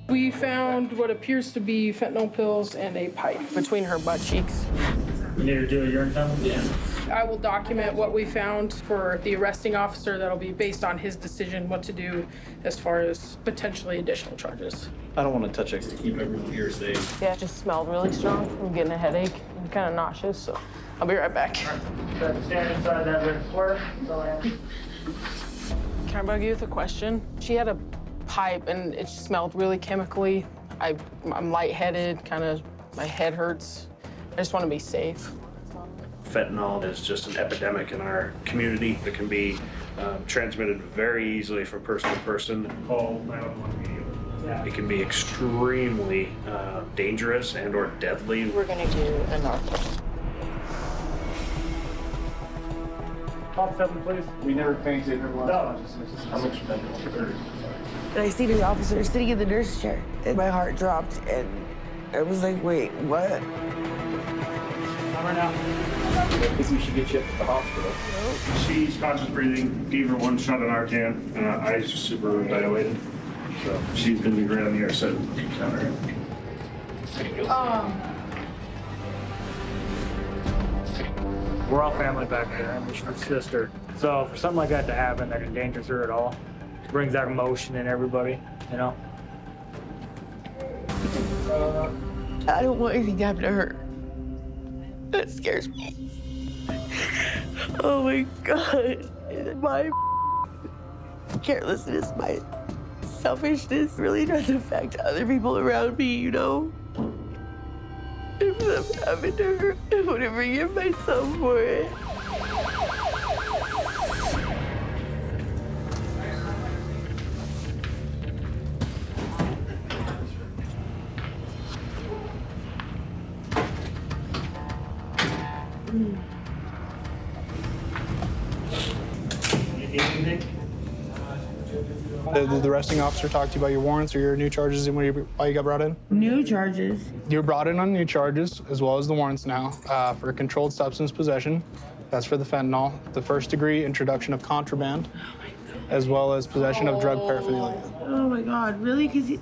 We found what appears to be fentanyl pills and a pipe between her butt cheeks. We need to do a urine sample? Yeah. I will document what we found for the arresting officer. That'll be based on his decision what to do as far as potentially additional charges. I don't want to touch it to keep everyone here safe. Yeah, it just smelled really strong. I'm getting a headache. I'm kind of nauseous, so I'll be right back. Stand inside that red square. Can I bug you with a question? She had a pipe and it smelled really chemically. I'm lightheaded, my head hurts. I just want to be safe. Fentanyl is just an epidemic in our community. It can be transmitted very easily from person to person. It can be extremely dangerous and or deadly. We're gonna do a narco. Pop 7, please. We never fainted or lost consciousness. How much fentanyl? And I see the officer sitting in the nurse chair, and my heart dropped, and I was like, wait, what? Not right now. I think we should get you up to the hospital. She's conscious breathing, gave her one shot of Narcan, eyes are super dilated. So she's gonna be right on the other side of the counter. We're all family back there. I'm her sister. So for something like that to happen that endangers her at all, it brings that emotion in everybody, you know? I don't want anything to happen to her. That scares me. Oh my God. My carelessness, my selfishness really does affect other people around me, you know? If something happened to her, I wouldn't forgive myself for it. Did the arresting officer talk to you about your warrants or your new charges and why you got brought in? New charges. You were brought in on new charges, as well as the warrants now, for controlled substance possession. That's for the fentanyl. The first degree introduction of contraband, as well as possession of drug paraphernalia. Oh my God, really? Because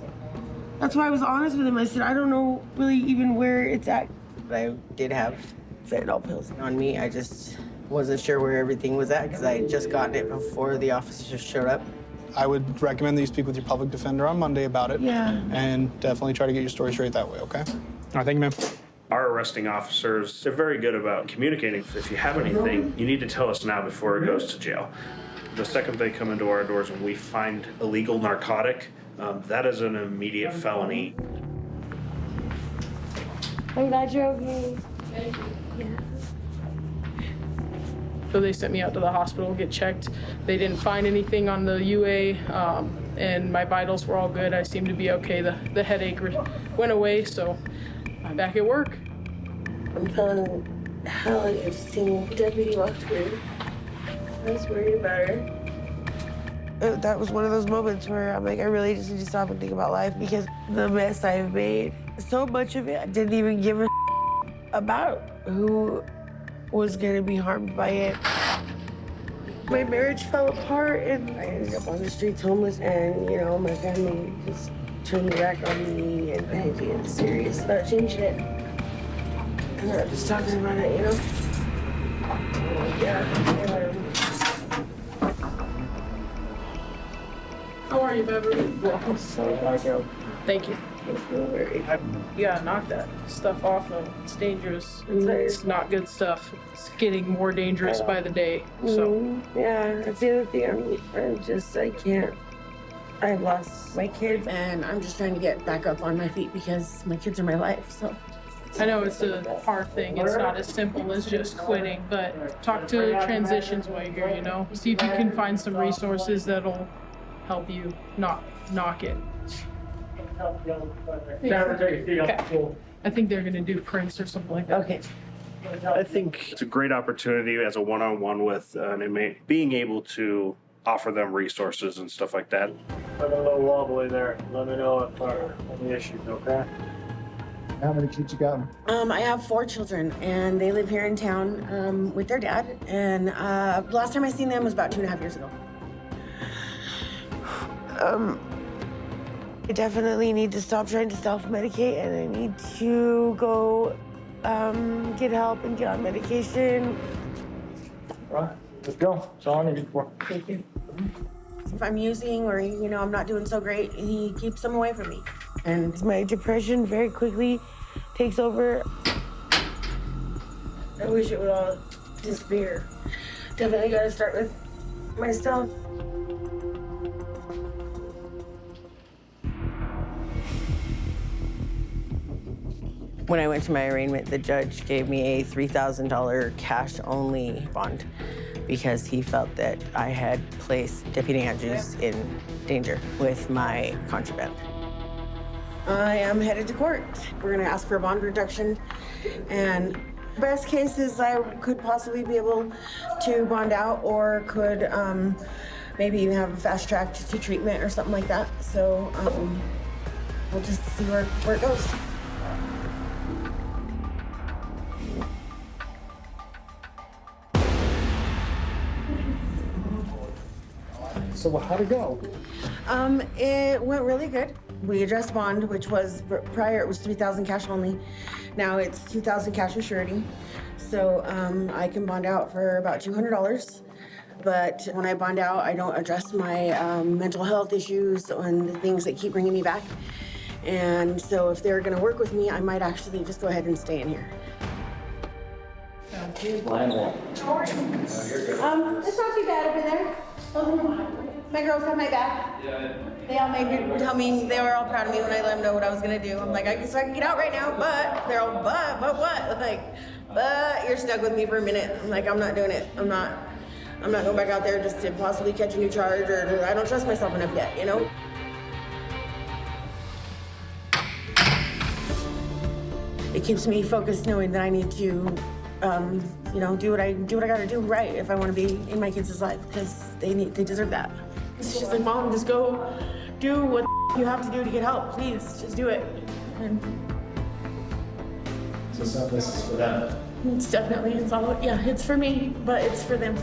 that's why I was honest with him. I said, I don't know really even where it's at. But I did have fentanyl pills on me. I just wasn't sure where everything was at because I had just gotten it before the officers showed up. I would recommend that you speak with your public defender on Monday about it. Yeah. And definitely try to get your story straight that way, okay? All right, thank you, ma'am. Our arresting officers, they're very good about communicating. If you have anything, you need to tell us now before it goes to jail. The second they come into our doors and we find illegal narcotic, that is an immediate felony. I'm glad you're okay. So they sent me out to the hospital to get checked. They didn't find anything on the UA, and my vitals were all good. I seemed to be okay. The headache went away, so I'm back at work. I'm feeling hell. I just seen deputy walk through. I was worried about her. That was one of those moments where I'm like, I really just need to stop and think about life because the mess I've made, so much of it, I didn't even give a about who was gonna be harmed by it. My marriage fell apart and I ended up on the streets homeless and, you know, my family just turned their back on me and I get serious about changing it. And I'm just talking about it, you know? Yeah. How are you, Beverly? I'm so glad you're okay. Thank you. I feel very You gotta knock that stuff off, though. It's dangerous. I'm tired. It's not good stuff. It's getting more dangerous by the day, so. Yeah, that's the other thing. I can't. I've lost my kids and I'm just trying to get back up on my feet because my kids are my life, so. I know it's a hard thing. It's not as simple as just quitting, but talk to transitions while you're here, you know? See if you can find some resources that'll help you not knock it. Okay. I think they're gonna do prints or something like that. Okay. I think it's a great opportunity as a one-on-one with an inmate, being able to offer them resources and stuff like that. Have a little wobbly there. Let me know if there are any issues, okay? How many kids you got? I have 4 children and they live here in town with their dad. And last time I seen them was about 2.5 years ago. I definitely need to stop trying to self-medicate, and I need to go get help and get on medication. Right, let's go. That's all I need you for. Thank you. If I'm using or, I'm not doing so great, he keeps them away from me. And my depression very quickly takes over. I wish it would all disappear. Definitely gotta start with myself. When I went to my arraignment, the judge gave me a $3,000 cash-only bond because he felt that I had placed Deputy Andrews in danger with my contraband. I am headed to court. We're gonna ask for a bond reduction, and best case is I could possibly be able to bond out, or could maybe even have a fast track to treatment or something like that. So we'll just see where it goes. So how'd it go? It went really good. We addressed bond, which was prior it was $3,000 cash only. Now it's $2,000 cash and surety. So I can bond out for about $200. But when I bond out, I don't address my mental health issues and the things that keep bringing me back. And so if they're gonna work with me, I might actually just go ahead and stay in here. Lionel. It's not too bad over there. My girls have my back. They all made me tell me, they were all proud of me when I let them know what I was gonna do. I'm like, I guess I can get out right now, but they're all, but what? I'm like, but you're stuck with me for a minute. I'm like, I'm not doing it. I'm not going back out there just to possibly catch a new charge, or I don't trust myself enough yet, It keeps me focused knowing that I need to do what I gotta do right if I want to be in my kids' life, because they deserve that. She's like, Mom, just go do what you have to do to get help. Please, just do it. And So some of this is for them. it's all, it's for me, but it's for them.